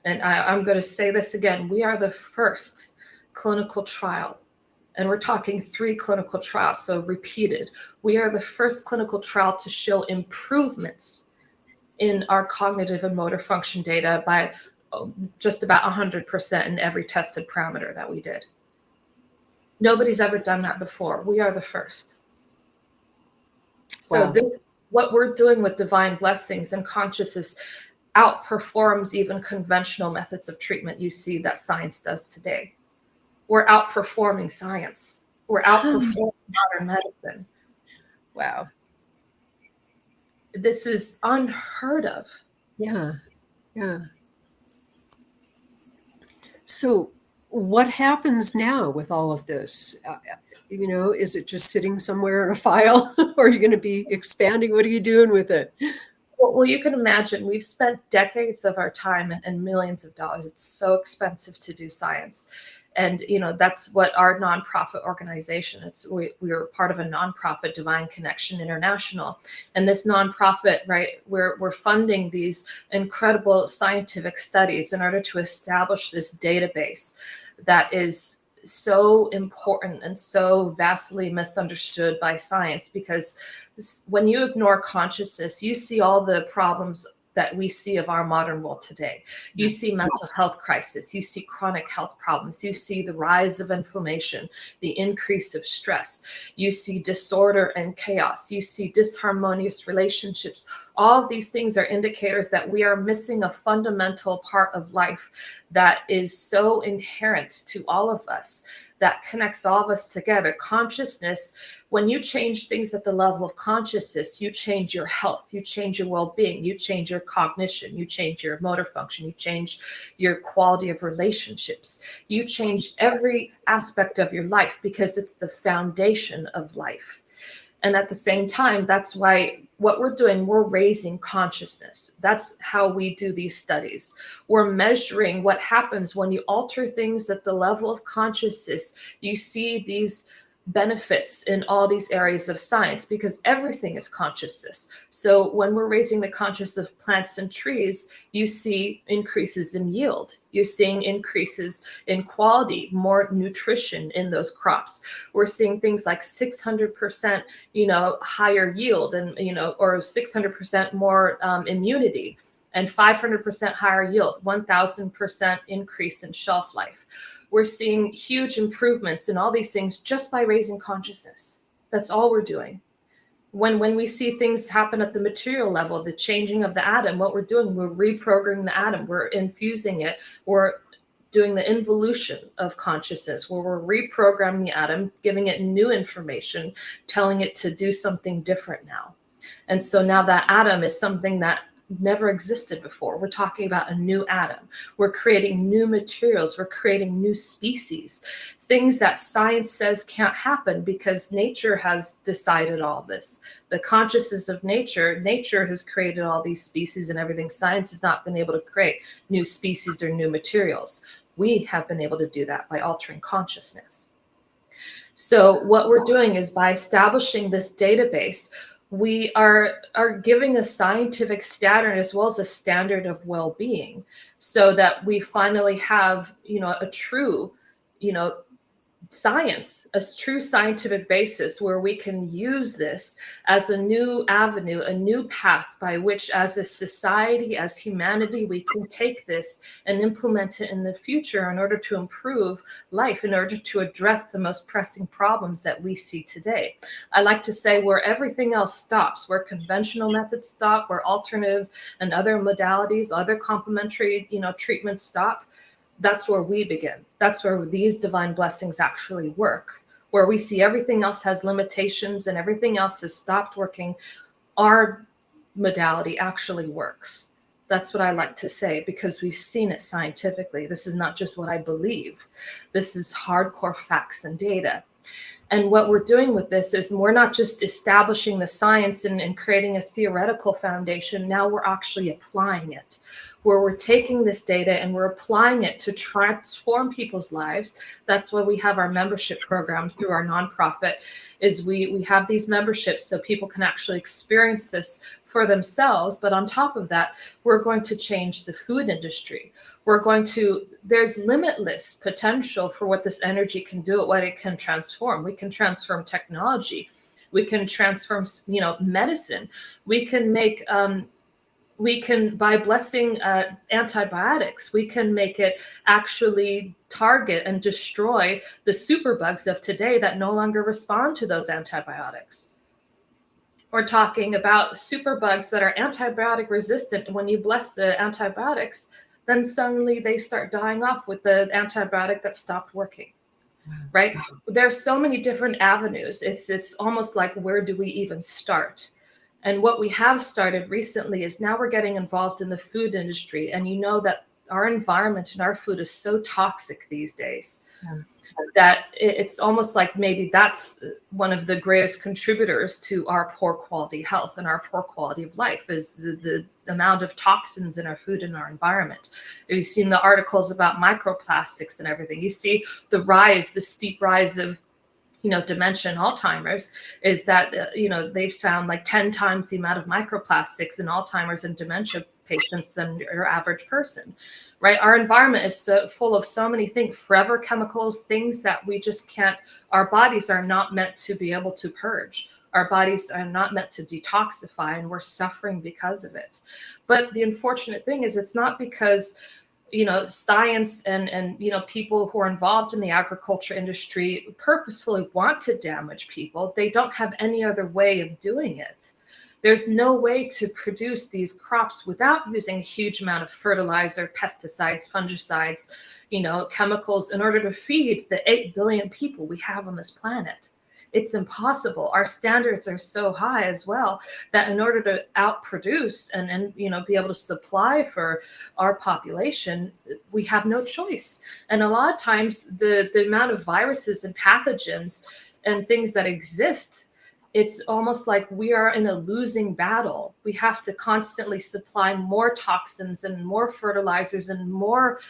[SPEAKER 3] and I'm going to say this again, we are the first clinical trial, and we're talking 3 clinical trials, so repeated. We are the first clinical trial to show improvements in our cognitive and motor function data by just about 100% in every tested parameter that we did. Nobody's ever done that before. We are the first. So
[SPEAKER 2] Wow.
[SPEAKER 3] What we're doing with divine blessings and consciousness outperforms even conventional methods of treatment you see that science does today. We're outperforming science. We're outperforming modern medicine.
[SPEAKER 2] Wow.
[SPEAKER 3] This is unheard of.
[SPEAKER 2] Yeah. Yeah. So what happens now with all of this? Is it just sitting somewhere in a file? Or are you going to be expanding? What are you doing with it?
[SPEAKER 3] Well, you can imagine we've spent decades of our time and millions of dollars. It's so expensive to do science. And, that's what our nonprofit organization, we are part of a nonprofit, Divine Connection International. And this nonprofit, right, we're funding these incredible scientific studies in order to establish this database that is so important and so vastly misunderstood by science, because when you ignore consciousness, you see all the problems that we see of our modern world today. You see mental health crisis, you see chronic health problems, you see the rise of inflammation, the increase of stress, you see disorder and chaos, you see disharmonious relationships. All of these things are indicators that we are missing a fundamental part of life that is so inherent to all of us, that connects all of us together. Consciousness, when you change things at the level of consciousness, you change your health, you change your well-being, you change your cognition, you change your motor function, you change your quality of relationships, you change every aspect of your life, because it's the foundation of life. And at the same time, that's why what we're doing, we're raising consciousness. That's how we do these studies. We're measuring what happens when you alter things at the level of consciousness. You see these benefits in all these areas of science, because everything is consciousness. So when we're raising the consciousness of plants and trees, you see increases in yield. You're seeing increases in quality, more nutrition in those crops. We're seeing things like 600%, higher yield, and, or 600% more immunity, and 500% higher yield, 1000% increase in shelf life. We're seeing huge improvements in all these things just by raising consciousness. That's all we're doing. When we see things happen at the material level, the changing of the atom, what we're doing, we're reprogramming the atom, we're infusing it, we're doing the involution of consciousness, where we're reprogramming the atom, giving it new information, telling it to do something different now. And so now that atom is something that never existed before. We're talking about a new atom. We're creating new materials. We're creating new species, things that science says can't happen because nature has decided all this. The consciousness of nature has created all these species and everything. Science has not been able to create new species or new materials. We have been able to do that by altering consciousness. So what we're doing is, by establishing this database, we are giving a scientific standard as well as a standard of well-being, so that we finally have, a true, science, a true scientific basis where we can use this as a new avenue, a new path by which, as a society, as humanity, we can take this and implement it in the future in order to improve life, in order to address the most pressing problems that we see today. I like to say, where everything else stops, where conventional methods stop, where alternative and other modalities, other complementary, treatments stop, that's where we begin. That's where these divine blessings actually work. Where we see everything else has limitations and everything else has stopped working, our modality actually works. That's what I like to say, because we've seen it scientifically. This is not just what I believe. This is hardcore facts and data. And what we're doing with this is, we're not just establishing the science and creating a theoretical foundation. Now we're actually applying it, where we're taking this data and we're applying it to transform people's lives. That's why we have our membership program through our nonprofit, is we have these memberships so people can actually experience this for themselves. But on top of that, we're going to change the food industry. There's limitless potential for what this energy can do, what it can transform. We can transform technology. We can transform, medicine. We can make, by blessing antibiotics, we can make it actually target and destroy the superbugs of today that no longer respond to those antibiotics. We're talking about superbugs that are antibiotic resistant. And when you bless the antibiotics, then suddenly they start dying off with the antibiotic that stopped working, right? There's so many different avenues. It's almost like, where do we even start? And what we have started recently is, now we're getting involved in the food industry. And you know that our environment and our food is so toxic these days, that it's almost like maybe that's one of the greatest contributors to our poor quality health and our poor quality of life, is the amount of toxins in our food and our environment. You've seen the articles about microplastics and everything. You see the steep rise of dementia and Alzheimer's, is that, they've found like 10 times the amount of microplastics in Alzheimer's and dementia patients than your average person, right? Our environment is so full of so many things, forever chemicals, things that we just can't, our bodies are not meant to be able to purge. Our bodies are not meant to detoxify, and we're suffering because of it. But the unfortunate thing is it's not because science and people who are involved in the agriculture industry purposefully want to damage people. They don't have any other way of doing it. There's no way to produce these crops without using a huge amount of fertilizer, pesticides, fungicides, chemicals in order to feed the 8 billion people we have on this planet. It's impossible. Our standards are so high as well that in order to outproduce and be able to supply for our population, we have no choice. And a lot of times the amount of viruses and pathogens and things that exist, it's almost like we are in a losing battle. We have to constantly supply more toxins and more fertilizers and more,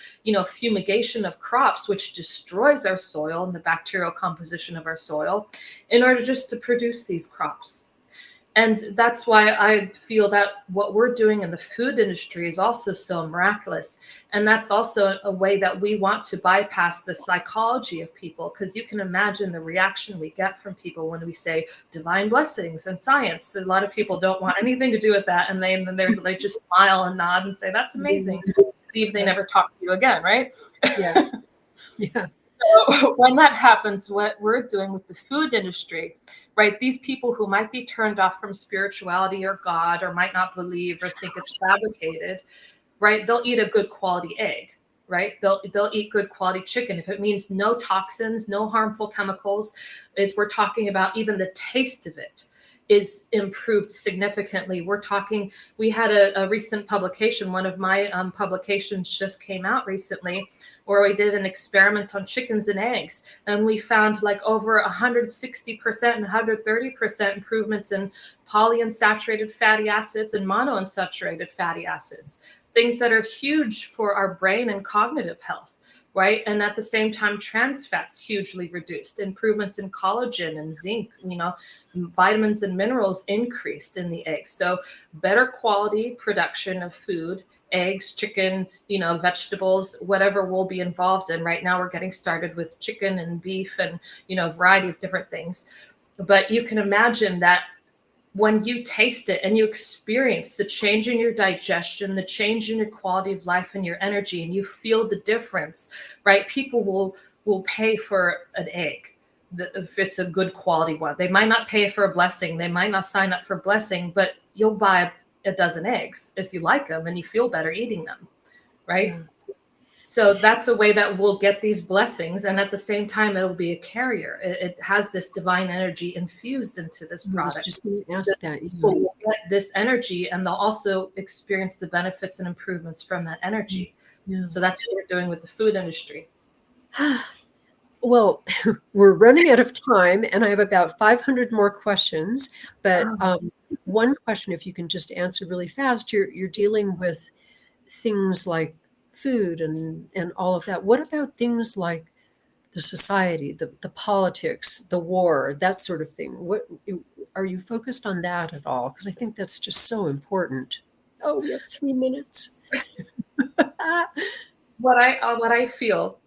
[SPEAKER 3] fumigation of crops, which destroys our soil and the bacterial composition of our soil in order just to produce these crops. And that's why I feel that what we're doing in the food industry is also so miraculous. And that's also a way that we want to bypass the psychology of people, because you can imagine the reaction we get from people when we say divine blessings and science. A lot of people don't want anything to do with that. And they just smile and nod and say, that's amazing. Leave, they never talk to you again, right?
[SPEAKER 2] Yeah. Yeah.
[SPEAKER 3] So when that happens, what we're doing with the food industry, right? These people who might be turned off from spirituality or God, or might not believe or think it's fabricated, right? They'll eat a good quality egg, right? They'll eat good quality chicken. If it means no toxins, no harmful chemicals, we're talking about even the taste of it is improved significantly. We had a recent publication, one of my publications just came out recently, where we did an experiment on chickens and eggs. And we found like over 160% and 130% improvements in polyunsaturated fatty acids and monounsaturated fatty acids, things that are huge for our brain and cognitive health. Right. And at the same time, trans fats hugely reduced, improvements in collagen and zinc, vitamins and minerals increased in the eggs. So better quality production of food, eggs, chicken, vegetables, whatever we'll be involved in. Right now, we're getting started with chicken and beef and, a variety of different things. But you can imagine that when you taste it and you experience the change in your digestion, the change in your quality of life and your energy, and you feel the difference, right? People will pay for an egg if it's a good quality one. They might not pay for a blessing. They might not sign up for a blessing, but you'll buy a dozen eggs if you like them and you feel better eating them, right? Yeah. So that's a way that we'll get these blessings. And at the same time, it'll be a carrier. It has this divine energy infused into this product. I was just going to ask that. People will get this energy, and they'll also experience the benefits and improvements from that energy. Yeah. So that's what we're doing with the food industry.
[SPEAKER 2] Well, we're running out of time, and I have about 500 more questions. But one question, if you can just answer really fast, you're dealing with things like food and all of that. What about things like the society, the politics, the war, that sort of thing? What are you focused on that at all? Because I think that's just so important. Oh, we have 3 minutes.
[SPEAKER 3] What I feel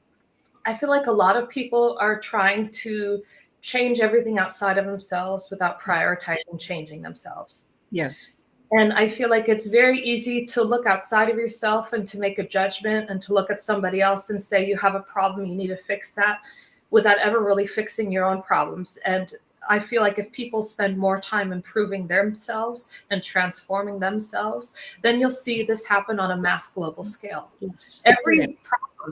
[SPEAKER 3] like a lot of people are trying to change everything outside of themselves without prioritizing changing themselves.
[SPEAKER 2] Yes.
[SPEAKER 3] And I feel like it's very easy to look outside of yourself and to make a judgment and to look at somebody else and say, you have a problem, you need to fix that, without ever really fixing your own problems. And I feel like if people spend more time improving themselves and transforming themselves, then you'll see this happen on a mass global scale. Yes.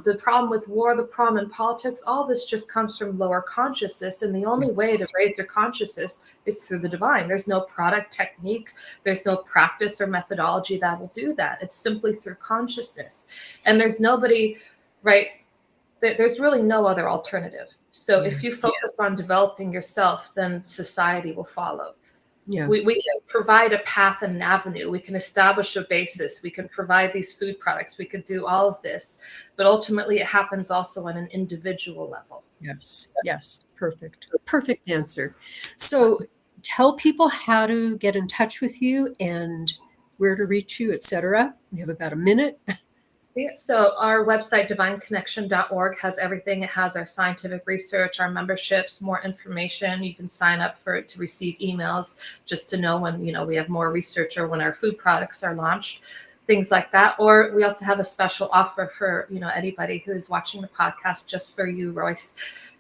[SPEAKER 3] The problem with war, the problem in politics, all this just comes from lower consciousness. And the only way to raise your consciousness is through the divine. There's no product, technique, there's no practice or methodology that will do that. It's simply through consciousness. And there's nobody, right? There's really no other alternative. So if you focus on developing yourself, then society will follow. Yeah. We can provide a path and an avenue. We can establish a basis. We can provide these food products. We can do all of this. But ultimately, it happens also on an individual level.
[SPEAKER 2] Yes. Yes. Perfect. Perfect answer. So tell people how to get in touch with you and where to reach you, etc. We have about a minute.
[SPEAKER 3] Yeah, so our website, divineconnection.org, has everything. It has our scientific research, our memberships, more information. You can sign up for it to receive emails just to know when, we have more research or when our food products are launched, things like that. Or we also have a special offer for, anybody who's watching the podcast, just for you, Royce.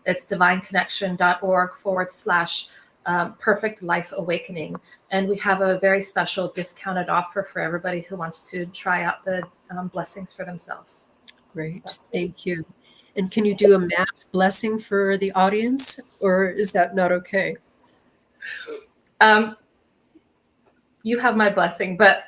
[SPEAKER 3] It's divineconnection.org/perfect life awakening. And we have a very special discounted offer for everybody who wants to try out the blessings for themselves.
[SPEAKER 2] Great. Thank you. And can you do a mass blessing for the audience, or is that not okay?
[SPEAKER 3] You have my blessing, but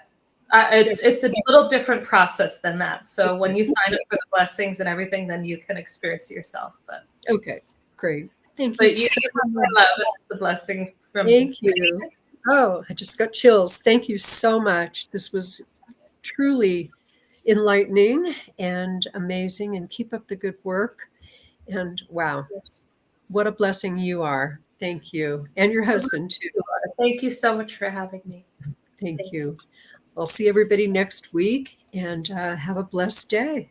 [SPEAKER 3] it's a little different process than that. So when you sign up for the blessings and everything, then you can experience it yourself. But
[SPEAKER 2] okay, great. Thank you.
[SPEAKER 3] But you have my love, and it's a blessing from me.
[SPEAKER 2] Thank you. Oh, I just got chills. Thank you so much. This was truly enlightening and amazing, and keep up the good work. And wow, what a blessing you are. Thank you. And your husband too.
[SPEAKER 3] Thank you so much for having me.
[SPEAKER 2] Thank you. I'll see everybody next week, and have a blessed day.